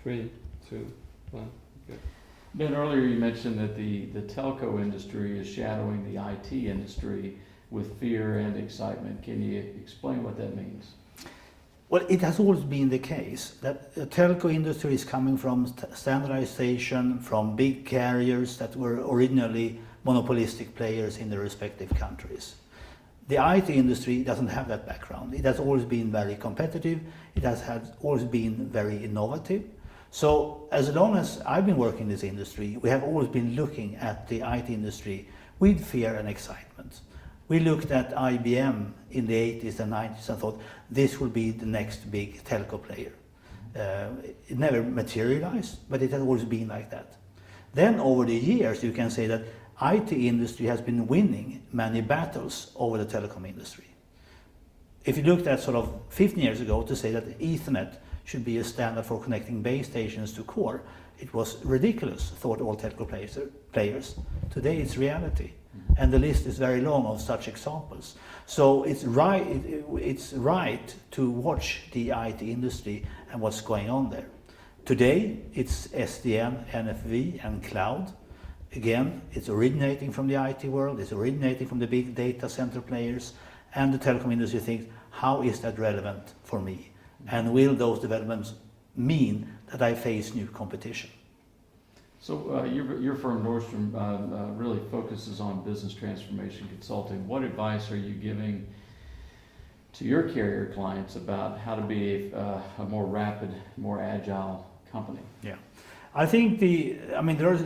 3, 2, 1. Good. Ben, earlier you mentioned that the telco industry is shadowing the IT industry with fear and excitement. Can you explain what that means? Well, it has always been the case that the telco industry is coming from standardization, from big carriers that were originally monopolistic players in their respective countries. The IT industry doesn't have that background. It has always been very competitive. It has always been very innovative. So as long as I've been working in this industry, we have always been looking at the IT industry with fear and excitement. We looked at IBM in the 80s and 90s and thought this will be the next big telco player. It never materialized, but it has always been like that. Then over the years, you can say that IT industry has been winning many battles over the telecom industry. If you looked at sort of 15 years ago to say that Ethernet should be a standard for connecting base stations to core, it was ridiculous, thought all telco players. Today it's reality. And the list is very long of such examples. So it's right to watch the IT industry and what's going on there. Today it's SDN, NFV and cloud. Again, it's originating from the IT world, it's originating from the big data center players, and the telecom industry thinks, how is that relevant for me? And will those developments mean that I face new competition? So your firm, Nordstrom, really focuses on business transformation consulting. What advice are you giving to your carrier clients about how to be a more rapid, more agile company? Yeah, I think there are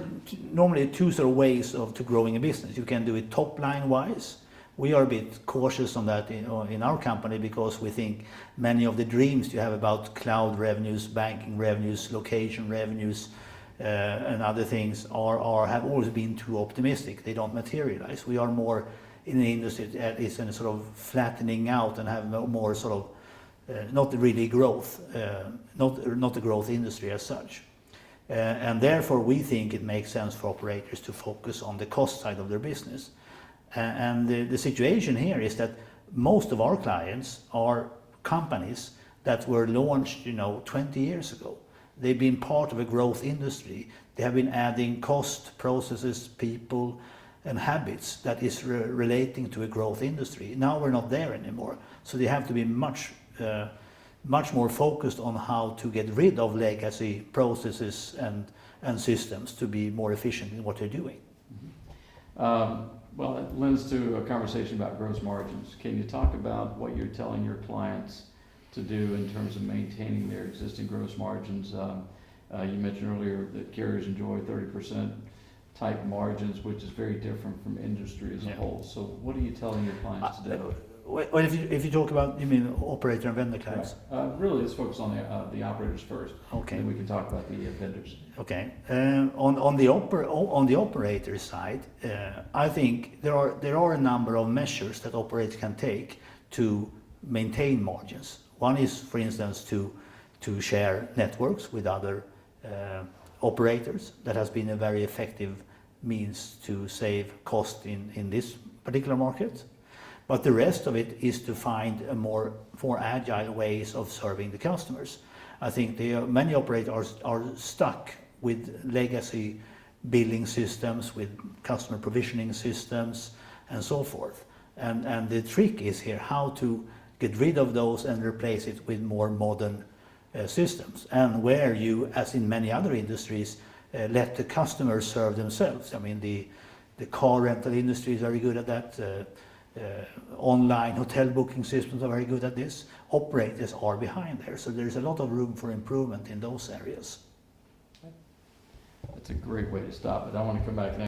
normally two sort of ways to growing a business. You can do it top line wise. We are a bit cautious on that in our company because we think many of the dreams you have about cloud revenues, banking revenues, location revenues, and other things have always been too optimistic. They don't materialize. We are more in an industry that is in a sort of flattening out and have more sort of not really growth, not a growth industry as such. And therefore we think it makes sense for operators to focus on the cost side of their business. And the situation here is that most of our clients are companies that were launched 20 years ago. They've been part of a growth industry. They have been adding cost, processes, people, and habits that is relating to a growth industry. Now we're not there anymore. So they have to be much more focused on how to get rid of legacy processes and systems to be more efficient in what they're doing. Mm-hmm. Well, that lends to a conversation about gross margins. Can you talk about what you're telling your clients to do in terms of maintaining their existing gross margins? You mentioned earlier that carriers enjoy 30% type margins, which is very different from industry as a whole. So what are you telling your clients to do? Well, if you talk about, you mean operator and vendor clients? Right. Really, let's focus on the operators first. Okay. Then we can talk about the vendors. Okay. On the operator side, I think there are a number of measures that operators can take to maintain margins. One is, for instance, to share networks with other operators. That has been a very effective means to save cost in this particular market. But the rest of it is to find a more agile ways of serving the customers. I think many operators are stuck with legacy billing systems, with customer provisioning systems, and so forth. And the trick is here how to get rid of those and replace it with more modern systems. And where you, as in many other industries, let the customers serve themselves. I mean, the car rental industry is very good at that. Online hotel booking systems are very good at this. Operators are behind there, so there's a lot of room for improvement in those areas. That's a great way to stop it. I want to come back next.